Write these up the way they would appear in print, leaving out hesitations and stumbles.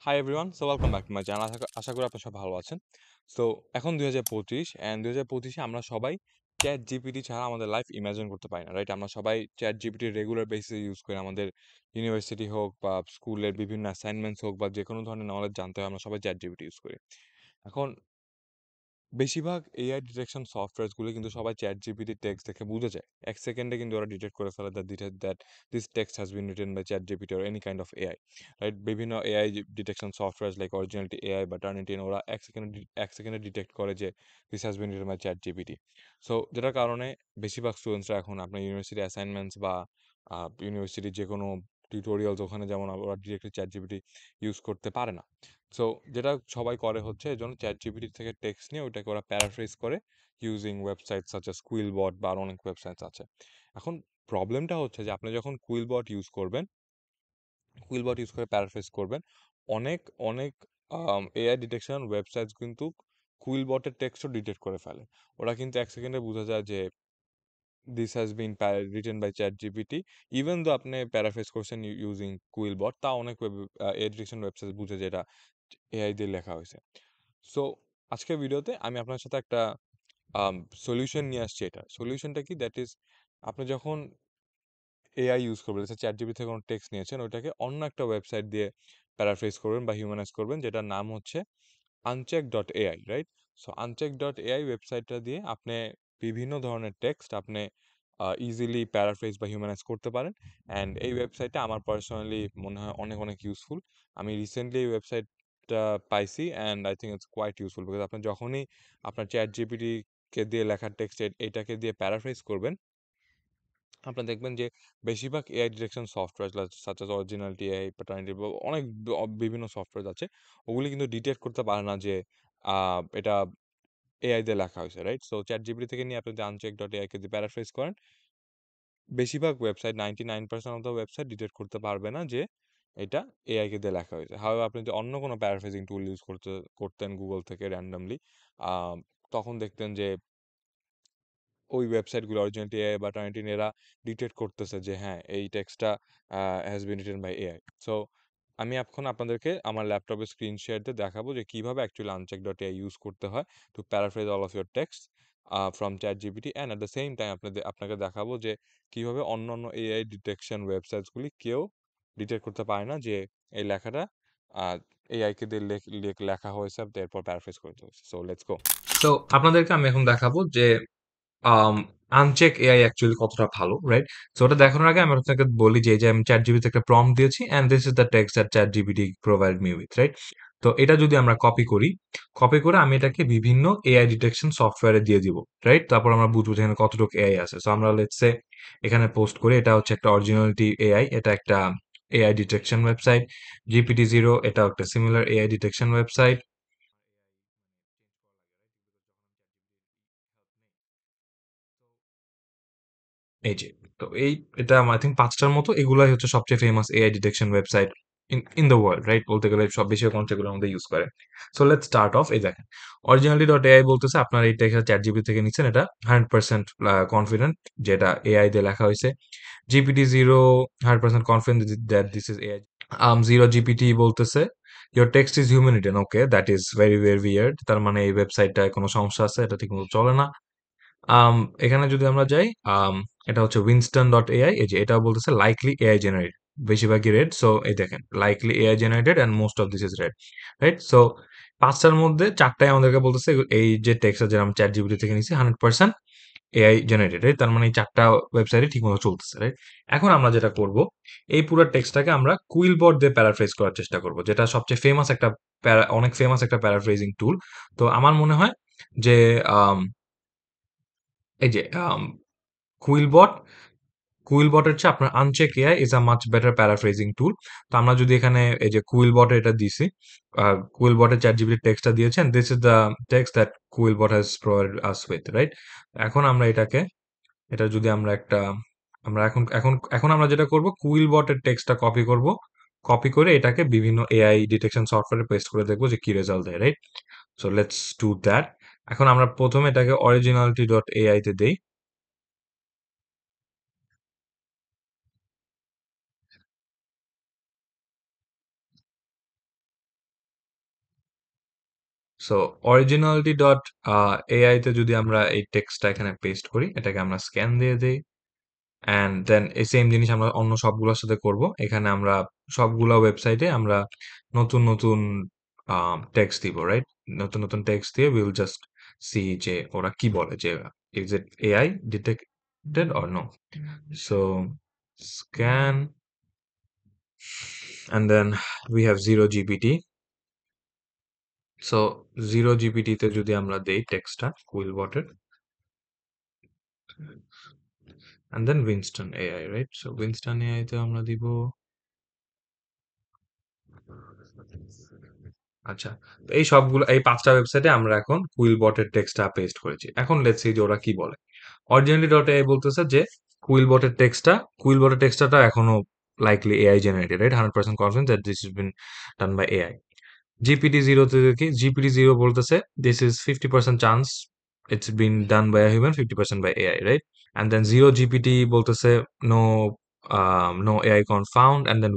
High everyone, so welcome back to my channel. আশা করি আপনারা সব ভালো আছেন। সো এখন ২০২৫ অ্যান্ড ২০২৫-এ আমরা সবাই চ্যাট জিপিটি ছাড়া আমাদের লাইফ ইমাজিন করতে পারি না, রাইট? আমরা সবাই চ্যাট জিপিটি রেগুলার বেসিসে ইউজ করি। আমাদের ইউনিভার্সিটি হোক বা স্কুলের বিভিন্ন অ্যাসাইনমেন্টস হোক বা যে কোনো ধরনের নলেজ জানতে হয়, আমরা সবাই চ্যাট জিপিটি ইউজ করি। এখন বেশিরভাগ এআই ডিটেকশন সফটওয়্যারসগুলো কিন্তু সবাই চ্যাট জিপিটি টেক্সট দেখে বুঝে যায়। ১ সেকেন্ডে কিন্তু ওরা ডিটেক্ট করে ফেলে that this text has been written by Chat GPT or any kind of AI, right? বিভিন্ন AI detection softwares like originality AI বা টার্নিটিন ওরা ১ সেকেন্ডে ডিটেক্ট করে যে this has been written by Chat GPT. So যেটার কারণে বেশিরভাগ স্টুডেন্টসরা এখন আপনার ইউনিভার্সিটি অ্যাসাইনমেন্টস বা ইউনিভার্সিটির যে কোনো টিউটোরিয়ালস ওখানে যেমন ওরা ডিরেক্টলি চ্যাট জিপিটি ইউজ করতে পারে না। সো যেটা সবাই করে হচ্ছে এজন্য ChatGPT থেকে টেক্সট নিয়ে ওইটাকে ওরা প্যারাফ্রেজ করে ইউজিং ওয়েবসাইট সাচ এস কুইলবট বা আরো অনেক ওয়েবসাইটস আছে। এখন প্রবলেমটা হচ্ছে যে আপনি যখন কুইলবট ইউজ করে প্যারাফ্রেজ করবেন, অনেক অনেক এআই ডিটেকশন ওয়েবসাইটস কিন্তু কুইলবটের টেক্সটও ডিটেক্ট করে ফেলে। ওরা কিন্তু ১ সেকেন্ডে বোঝা যায় যে this has been written by ChatGPT, even though আপনি প্যারাফ্রেজ করছেন ইউজিং কুইলবট, তা অনেক এআই ডিটেকশন ওয়েবসাইট বুঝে যে এটা এআই দিয়ে লেখা হয়েছে। সো আজকের ভিডিওতে আমি আপনার সাথে একটা সলিউশন নিয়ে আসছি। এটা সলিউশনটা কি, দ্যাট ইজ আপনি যখন এআই ইউজ করবেন, চ্যাট জিপি থেকে কোনো টেক্সট নিয়েছেন, ওইটাকে অন্য একটা ওয়েবসাইট দিয়ে প্যারাফ্রেজ করবেন বা হিউম্যানাইজ করবেন, যেটার নাম হচ্ছে uncheck.ai, রাইট? সো uncheck.ai ওয়েবসাইটটা দিয়ে আপনি বিভিন্ন ধরনের টেক্সট আপনি ইজিলি প্যারাফ্রেজ বা হিউম্যানাইজ করতে পারেন। অ্যান্ড এই ওয়েবসাইটটা আমার পার্সোনালি মনে হয় অনেক অনেক ইউজফুল। আমি রিসেন্টলি এই ওয়েবসাইটটা পাইছি and I think it's quite useful, because আপনি যখনই আপনার চ্যাট জিপিটিকে দিয়ে লেখা টেক্সট এটাকে দিয়ে প্যারাফ্রেজ করবেন, আপনারা দেখবেন যে বেশিরভাগ AI detection software such as originality AI, paternity বা অনেক বিভিন্ন সফটওয়্যার আছে, ওগুলি কিন্তু ডিটেক্ট করতে পারে না যে এটা এআই দিয়ে লেখা হয়েছে, রাইট? সো চ্যাট জিপিটি থেকে নিয়ে আপনি যদি আনচেক ডট এআই কে যদি প্যারাফ্রেজ করেন, বেশিরভাগ website 99% of the website detect করতে পারবে না যে এটা এআই কে দিয়ে লেখা হয়েছে। হাউএভার আপনি যদি অন্য কোনো প্যারাফ্রেজিং টুল ইউজ করতেন গুগল থেকে র্যান্ডমলি, তখন দেখতেন যে ওই ওয়েবসাইটগুলো অরিজিনাল এআই বা টার্নিটিন এরা ডিটেক্ট করতেছে যে হ্যাঁ, এই টেক্সটটা has been written by AI. So আমি এখন আপনাদেরকে আমার ল্যাপটপে স্ক্রিন শেয়ার দিয়ে দেখাবো যে কীভাবে actually uncheck dot AI use করতে হয় to paraphrase all of your text from ChatGPT, and at the same time আপনাকে দেখাবো যে কীভাবে অন্য অন্য এআই ডিটেকশন ওয়েবসাইটসগুলি কেউ ডিটেক্ট করতে পারে না যে এই লেখাটা এআইকে দিয়ে লেখা হয়েছে, এরপর প্যারাফ্রেজ করতে হয়েছে। So let's go. সো আপনাদেরকে আমি এখন দেখাবো যে আম আনচেক এআই অ্যাকচুয়ালি কতটা ভালো, রাইট? সো ওটা দেখানোর আগে আমি আপনাকে বলি যে, এই যে আমি ChatGPT তে একটা প্রম্পট দিয়েছি and this is the text that ChatGPT provide me with, right? তো এটা যদি আমরা কপি করে আমি এটাকে বিভিন্ন এআই ডিটেকশন সফটওয়্যারে দিয়ে দিব, রাইট? তারপর আমরা বুঝবো যে এখানে কতটুকু এআই আছে। সো আমরা লেটস সে এখানে পোস্ট করি, এটা হচ্ছে একটা অরিজিনালিটি এআই, এটা একটা এআই ডিটেকশন ওয়েবসাইট। GPT-0 এটাও একটা সিমিলার এআই ডিটেকশন ওয়েবসাইট। এই যে, তো এটা আই থিংক ৫ টার মতো, এগুলাই হচ্ছে সবচেয়ে famous AI detection website in the world, right? বলতে গেলে সব বেশিরভাগ মানুষ এগুলোর মধ্যে ইউজ করে। So let's start of. এই দেখেন, originality.ai বলতেছে আপনার এই টেক্সট ChatGPT থেকে নিচ্ছেন, এটা 100% কনফিডেন্ট যে এটা এআই দিয়ে লেখা হয়েছে। GPT-0 100% confident that this is AI. 0 GPT বলতেছে your text is human written, okay, that is very very weird, তার মানে এই ওয়েবসাইটটায় কোনো সমস্যা আছে, এটা ঠিকমতো চলে না। আম এখানে যদি আমরা যাই, আম এটা হচ্ছে winston.ai, এই যে এটাও বলতেছে লাইকলি এআই জেনারেটেড, বেশিরভাগই রেড। সো এই দেখেন, likely AI generated and most of this is red, right? So ৫ টার মধ্যে ৪ টাই আমাদেরকে বলতেছে এই যে টেক্সট যেটা আমি ChatGPT থেকে নিছি 100% এআই জেনারেটেড, রাইট? তার মানে এই ৪ টা ওয়েবসাইটই ঠিকমতো চলতেছে, রাইট? এখন আমরা যেটা করব, এই পুরো টেক্সটটাকে আমরা কুইলবট দিয়ে প্যারাফ্রেজ করার চেষ্টা করব, যেটা সবচেয়ে ফেমাস একটা অনেক ফেমাস একটা প্যারাফ্রেজিং টুল। তো আমার মনে হয় যে আম এই যে কুইলবট কুইলবটের চেয়ে আপনার Uncheck AI is a much better paraphrasing tool. তো আমরা যদি এখানে এই যে কুইলবট এটা দিছি, কুইলবটের চ্যাট জিপিটি টেক্সটটা দিয়েছেন, this is the text that QuillBot has provided us with, right? এখন আমরা এটা যদি আমরা একটা আমরা এখন এখন এখন আমরা যেটা করব, কুইলবটের টেক্সটটা কপি করে এটাকে বিভিন্ন এআই ডিটেকশন সফটওয়্যারে পেস্ট করে দেখবো যে কি রেজাল্ট দেয়, right? So let's do that. এখন আমরা প্রথমে এটাকে অরিজিনালিটি ডট এআই তে দেই। সো অরিজিনালিটি ডট এআই তে যদি আমরা এই টেক্সটটা এখানে পেস্ট করি, এটাকে আমরা স্ক্যান দিয়ে দেই, অ্যান্ড দেন এই সেম জিনিস আমরা অন্য সবগুলোর সাথে করব। এখানে আমরা সবগুলা ওয়েবসাইটে আমরা নতুন নতুন টেক্সট দিব, রাইট? নতুন নতুন টেক্সট দিয়ে উইল জাস্ট সি যে ওরা কি বলে, যে is it AI detected or no. So scan, and then we have 0GPT. So 0GPT তে যদি আমরা দেই টেক্সটটা কুইলবটের, and then Winston AI, right? So Winston AI তে আমরা দিব, আচ্ছা, তো এই সবগুলো এই ৫টা ওয়েবসাইটে আমরা এখন কুইলবটের টেক্সটটা পেস্ট করেছি। এখন লেটস সি যে ওরা কি বলে। অরিজিনালি ডট এআই বলতেছে যে কুইলবটের টেক্সটটা এখনো likely AI generated, right? 100% confidence that this is been done by AI. GPT জিরোতে দেখি, জিপিটি জিরো বলতেছে this is 50% chance it's been done by a human, 50% by AI, right? And then Zero GPT বলতেছে no, no AI confound. And then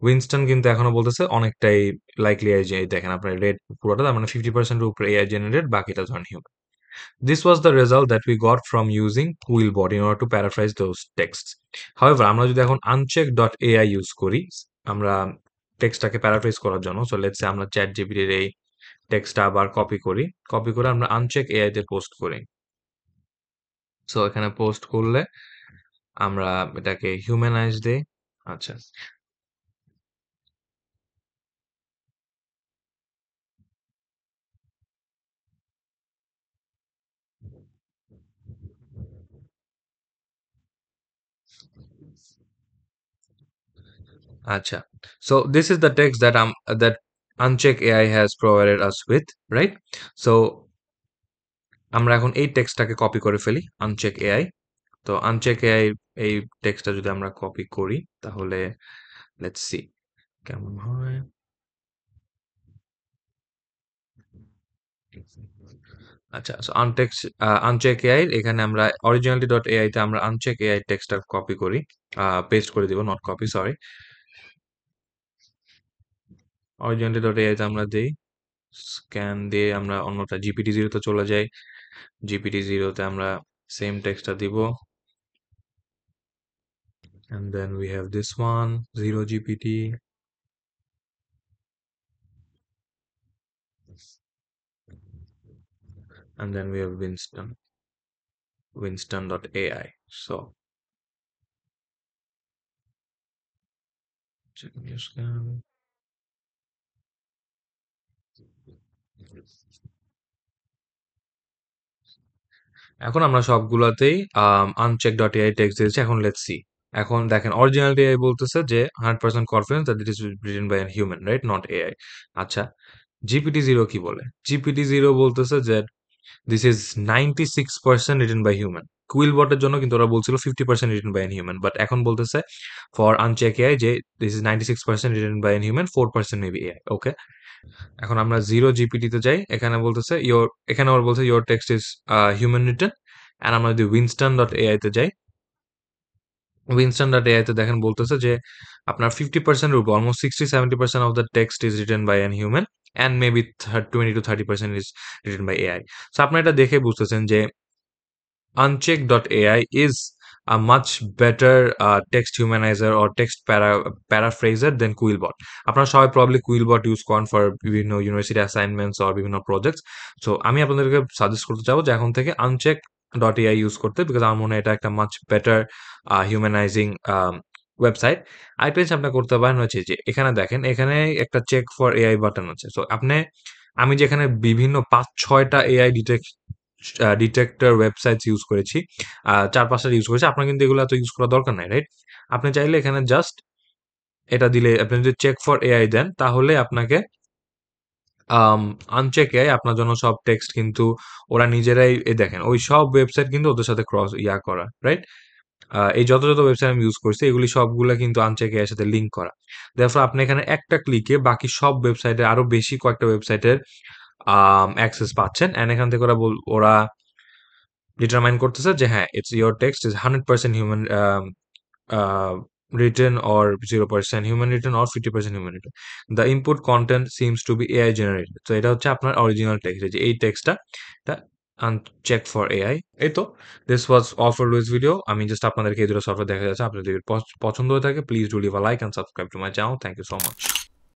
Winston কিন্তু এখনো বলতেছে অনেকটাই likely AI, যে দেখেন আপনার রেড পুরোটা, তার মানে 50% উপরে এআই জেনারেটেড, বাকিটা ধরেন human. This was the result that we got from using Quillbot in order to paraphrase those texts. However, আমরা যদি এখন uncheck.ai ইউজ করি, আমরা টেক্সটটাকে প্যারাফ্রেজ করার জন্য, সো লেটস সে আমরা চ্যাট জিপিটির এই টেক্সটটা আবার কপি করে আমরা আনচেক এআই তে পোস্ট করি। সো এখানে পোস্ট করলে আমরা এটাকে হিউম্যানাইজ দেই। আচ্ছা, acha. So this is the text that Uncheck AI has provided us with, right? So আমরা এখন এই টেক্সটটাকে কপি করে ফেলি Uncheck AI। তো Uncheck AI এই টেক্সটটা যদি আমরা কপি করি, তাহলে লেটস সি কেমন হয়। আচ্ছা, সো আনচেক এআই এখানে আমরা অরিজিনালিটি ডট এআই তে আমরা আনচেক এআই টেক্সটটা কপি করি, পেস্ট করে দিব, not copy, sorry. Originality dot AI তে আমরা দেই, স্ক্যান দিয়ে আমরা অন্যটা জিপিটি জিরোতে চলে যাই। জিপিটি জিরোতে আমরা সেম টেক্সটটা দিব, and then we have this one 0GPT, and then we have Winston.ai. So check your scan. এখন আমরা সবগুলাতেই uncheck.ai টেক্সট দিয়েছি। এখন লেটস সি। এখন দেখেন অরিজিনাল এআই বলতেছে যে 100% confidence that it is written by an human, right? Not AI. আচ্ছা, GPT Zero কি বলে? জিপিটি জিরো বলতেছে যে this is 96% written by human. কুইলবটের জন্য কিন্তু ওরা বলছিল 50% written by an human, but এখন বলতেছে ফর আনচেক এআই যে this is 96% written by an human, 4% maybe AI. Okay, এখন আমরা 0GPT তে যাই, এখানে বলতেছে এখানে ওরা বলছে your text is human written. And আমরা যদি Winston.ai তে যাই, Winston.ai তে দেখেন বলতেছে যে আপনার 50% উপর, almost 60-70% of the text is written by an human, and maybe 20-30% is written by AI. So আপনার এটা দেখে বুঝতেছেন যে Uncheck.ai is a much better text humanizer or text paraphraser than Quillbot. আপনারা সবাই প্রবাবলি Quillbot ইউজ করেন for বিভিন্ন university assignments or বিভিন্ন প্রজেক্টস। সো আমি আপনাদেরকে সাজেস্ট করতে চাবো যে এখন থেকে Uncheck.ai ইউজ করতে, বিকজ আমার মনে হয় এটা একটা মাচ বেটার হিউম্যানাইজিং ওয়েবসাইট। আরেকটা জিনিস আপনারা করতে পারেন হচ্ছে যে এখানে দেখেন, এখানে একটা চেক ফর এআই বাটন আছে। সো আমি যেখানে বিভিন্ন ৫-৬টা এআই ডিটেক্টর ওয়েবসাইটস ইউজ করেছি, ৪-৫টা ইউজ করেছি। আপনার কিন্তু এগুলো এত ইউজ করার দরকার নাই, রাইট? আপনি চাইলে এখানে জাস্ট এটা দিলে, আপনি যদি চেক ফর এআই দেন, তাহলে আপনাকে আনচেক এআই আপনার জন্য সব টেক্সট কিন্তু ওরা নিজেরাই, দেখেন ওই সব ওয়েবসাইট কিন্তু ওদের সাথে ক্রস করা, রাইট? এই যত ওয়েবসাইট আমি ইউজ করছি এগুলি সবগুলা কিন্তু আনচেক এআই এর সাথে লিঙ্ক করা। দেয়ারফর আপনি এখানে একটা ক্লিকে বাকি সব ওয়েবসাইটে, আরো বেশি কয়েকটা ওয়েবসাইটের অ্যাক্সেস পাচ্ছেন। অ্যান্ড এখান থেকে ওরা ডিটারমাইন করতেছে যে হ্যাঁ, it's your text is 100% human written or 0% human written or 50% human written. The input content seems to be AI generated. So এটা হচ্ছে আপনার অরিজিনাল টেক্সট, যে এই টেক্সটটা এটা আনচেক ফর এআই। এই তো this was all for this video. আমি জাস্ট আপনাদেরকে এই দুটো সফটওয়্যার দেখা যাচ্ছে, আপনাদের যদি পছন্দ হয়ে থাকে please do leave a like and subscribe to my channel. Thank you so much.